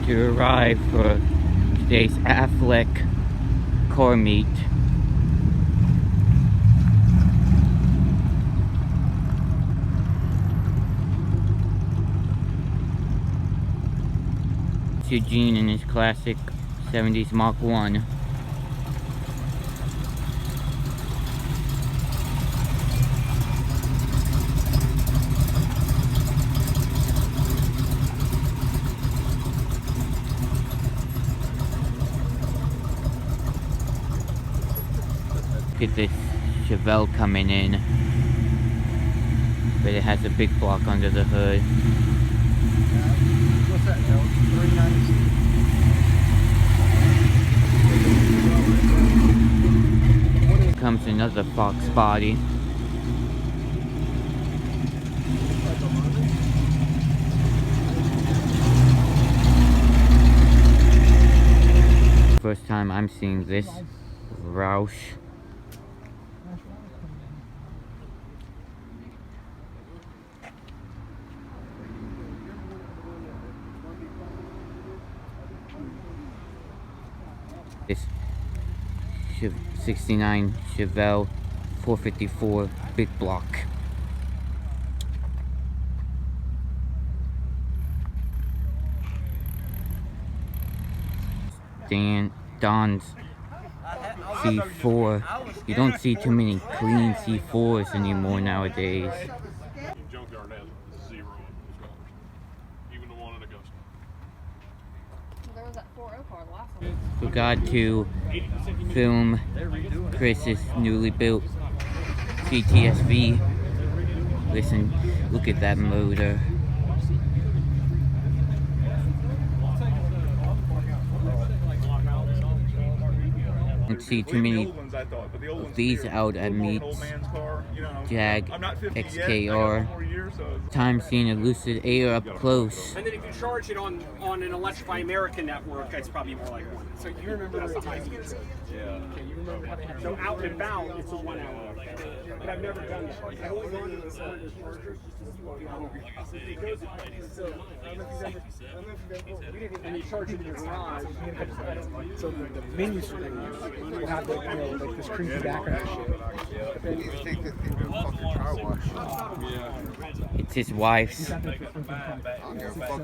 to arrive for today's Aflac Car Meet. Eugene in his classic 70s Mach 1. Look at this Chevy coming in, but it has a big block under the hood. What's that, Joe? 396. Comes another Fox body. First time I'm seeing this Roush. This 69 Chevy 454 big block. Don's C4. You don't see too many clean C4s anymore nowadays. Junkyard has 0 of those cars. Even the one in Augusta. There was that 4.0 car the last one. Forgot to film Chris's newly built CTSV. Listen, look at that motor. Don't see too many of these out at meets. Jag XKR. Time seeing a Lucid Air up close. And then if you charge it on an Electrify American network, it's probably more like 1. So you remember the time? Yeah. Okay, you remember how they had so out and about, it's a 1 hour. But I've never done that. I only gone to the chargers and you charge it in your garage. So the menu screen will have the, like this creepy background shit. You think that they do fucking car wash? It's his wife's. I don't give a fuck.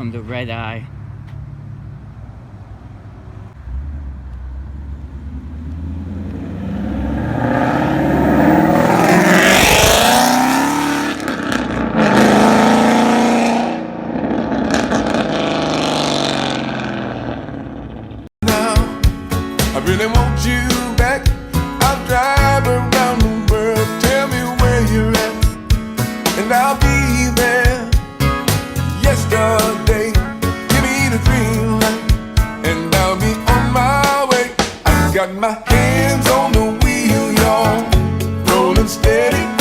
from the Redeye. I really want you back. I'll drive around the world. Tell me where you're at, and I'll be there. Yesterday, give me the green light, and I'll be on my way. I got my hands on the wheel, y'all, rolling steady.